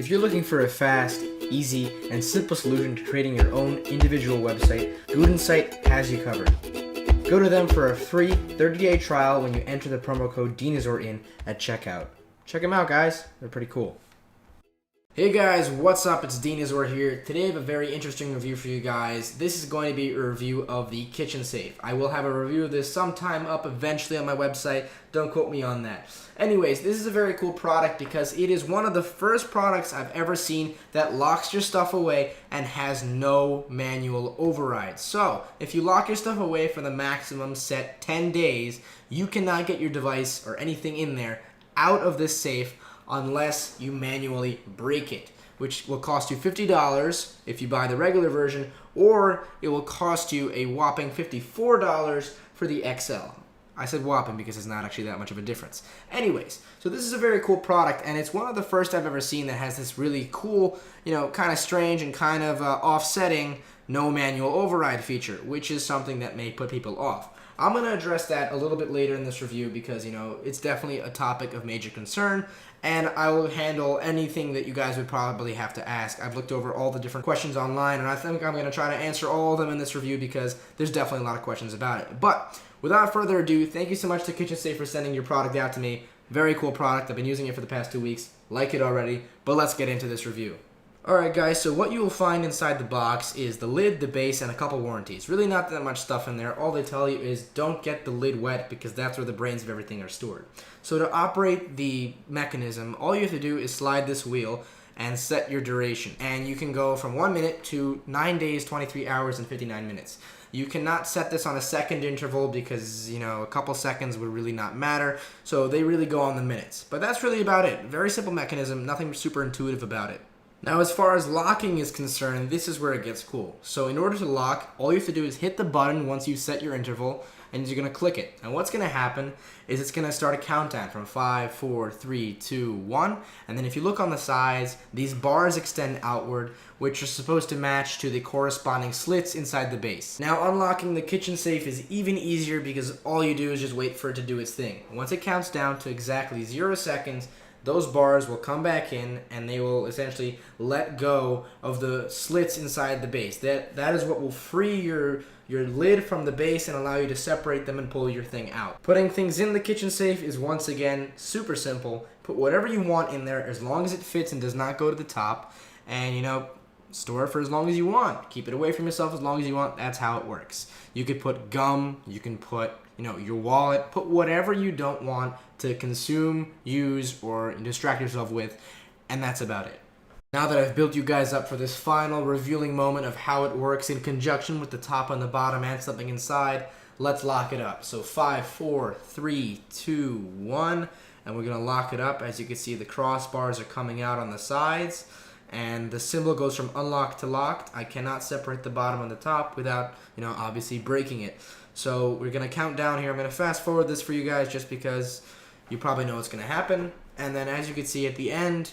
If you're looking for a fast, easy, and simple solution to creating your own individual website, Untitled has you covered. Go to them for a free 30-day trial when you enter the promo code Dinosaur in at checkout. Check them out, guys. They're pretty cool. Hey guys, what's up? It's Dinosaur here. Today I have a very interesting review for you guys. This is going to be a review of the kitchen safe. I will have a review of this sometime up eventually on my website. Don't quote me on that. Anyways, this is a very cool product because it is one of the first products I've ever seen that locks your stuff away and has no manual override. So, if you lock your stuff away for the maximum set 10 days, you cannot get your device or anything in there out of this safe unless you manually break it, which will cost you $50 if you buy the regular version, or it will cost you a whopping $54 for the XL. I said whopping because it's not actually that much of a difference. Anyways, so this is a very cool product, and it's one of the first I've ever seen that has this really cool, kind of strange and kind of offsetting no manual override feature, which is something that may put people off. I'm going to address that a little bit later in this review because, it's definitely a topic of major concern, and I will handle anything that you guys would probably have to ask. I've looked over all the different questions online, and I think I'm going to try to answer all of them in this review because there's definitely a lot of questions about it. But without further ado, thank you so much to Kitchen Safe for sending your product out to me. Very cool product. I've been using it for the past 2 weeks. Like it already, but let's get into this review. Alright guys, so what you will find inside the box is the lid, the base, and a couple warranties. Really not that much stuff in there. All they tell you is don't get the lid wet because that's where the brains of everything are stored. So to operate the mechanism, all you have to do is slide this wheel and set your duration. And you can go from 1 minute to 9 days, 23 hours, and 59 minutes. You cannot set this on a second interval because, a couple seconds would really not matter. So they really go on the minutes. But that's really about it. Very simple mechanism, nothing super intuitive about it. Now, as far as locking is concerned, this is where it gets cool. So in order to lock, all you have to do is hit the button once you set your interval, and you're going to click it. And what's going to happen is it's going to start a countdown from 5, 4, 3, 2, 1. And then if you look on the sides, these bars extend outward, which are supposed to match to the corresponding slits inside the base. Now, unlocking the kitchen safe is even easier because all you do is just wait for it to do its thing. Once it counts down to exactly 0 seconds, those bars will come back in and they will essentially let go of the slits inside the base. That is what will free your lid from the base and allow you to separate them and pull your thing out. Putting things in the kitchen safe is once again super simple. Put whatever you want in there as long as it fits and does not go to the top, and store it for as long as you want. Keep it away from yourself as long as you want. That's how it works. You could put gum, you can put your wallet, put whatever you don't want to consume, use, or distract yourself with, and that's about it. Now that I've built you guys up for this final revealing moment of how it works in conjunction with the top and the bottom and something inside, let's lock it up. So 5, 4, 3, 2, 1, and we're going to lock it up. As you can see, the crossbars are coming out on the sides, and the symbol goes from unlocked to locked. I cannot separate the bottom and the top without, obviously breaking it. So we're going to count down here. I'm going to fast forward this for you guys just because you probably know what's going to happen. And then as you can see at the end,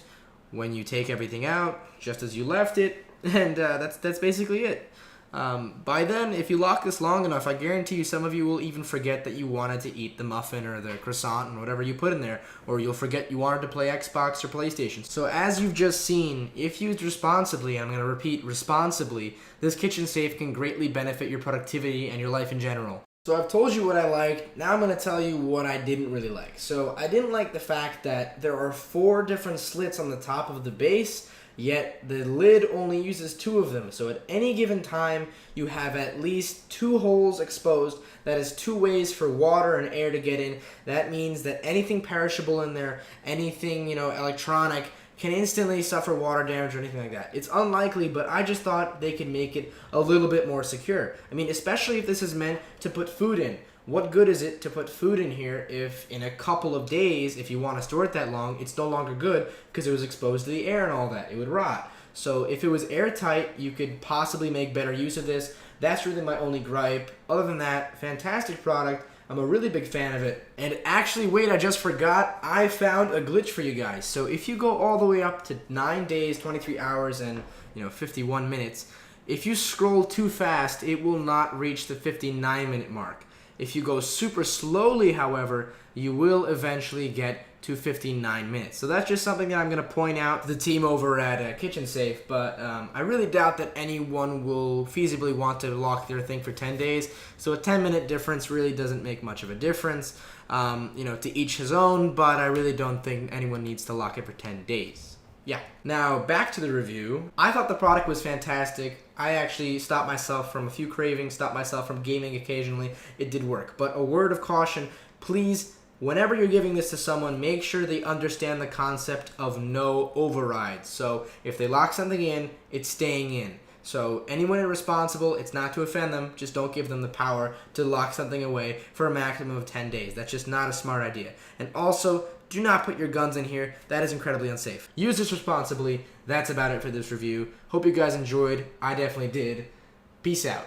when you take everything out, just as you left it, and that's basically it. By then, if you lock this long enough, I guarantee you some of you will even forget that you wanted to eat the muffin or the croissant and whatever you put in there, or you'll forget you wanted to play Xbox or PlayStation. So as you've just seen, if used responsibly, and I'm going to repeat responsibly, this kitchen safe can greatly benefit your productivity and your life in general. So I've told you what I liked, now I'm going to tell you what I didn't really like. So I didn't like the fact that there are 4 different slits on the top of the base, yet the lid only uses 2 of them. So at any given time, you have at least 2 holes exposed. That is 2 ways for water and air to get in. That means that anything perishable in there, anything, electronic, can instantly suffer water damage or anything like that. It's unlikely, but I just thought they could make it a little bit more secure. I mean, especially if this is meant to put food in. What good is it to put food in here if in a couple of days, if you want to store it that long, it's no longer good because it was exposed to the air and all that. It would rot. So if it was airtight, you could possibly make better use of this. That's really my only gripe. Other than that, fantastic product. I'm a really big fan of it. And actually, wait, I just forgot. I found a glitch for you guys. So if you go all the way up to 9 days, 23 hours, and 51 minutes, if you scroll too fast, it will not reach the 59-minute mark. If you go super slowly, however, you will eventually get to 59 minutes. So that's just something that I'm going to point out to the team over at Kitchen Safe, but I really doubt that anyone will feasibly want to lock their thing for 10 days. So a 10-minute difference really doesn't make much of a difference. To each his own, but I really don't think anyone needs to lock it for 10 days. Yeah. Now, back to the review. I thought the product was fantastic. I actually stopped myself from a few cravings, stopped myself from gaming occasionally. It did work. But a word of caution, please, whenever you're giving this to someone, make sure they understand the concept of no overrides. So if they lock something in, it's staying in. So anyone irresponsible, it's not to offend them, just don't give them the power to lock something away for a maximum of 10 days. That's just not a smart idea. And also, do not put your guns in here. That is incredibly unsafe. Use this responsibly. That's about it for this review. Hope you guys enjoyed. I definitely did. Peace out.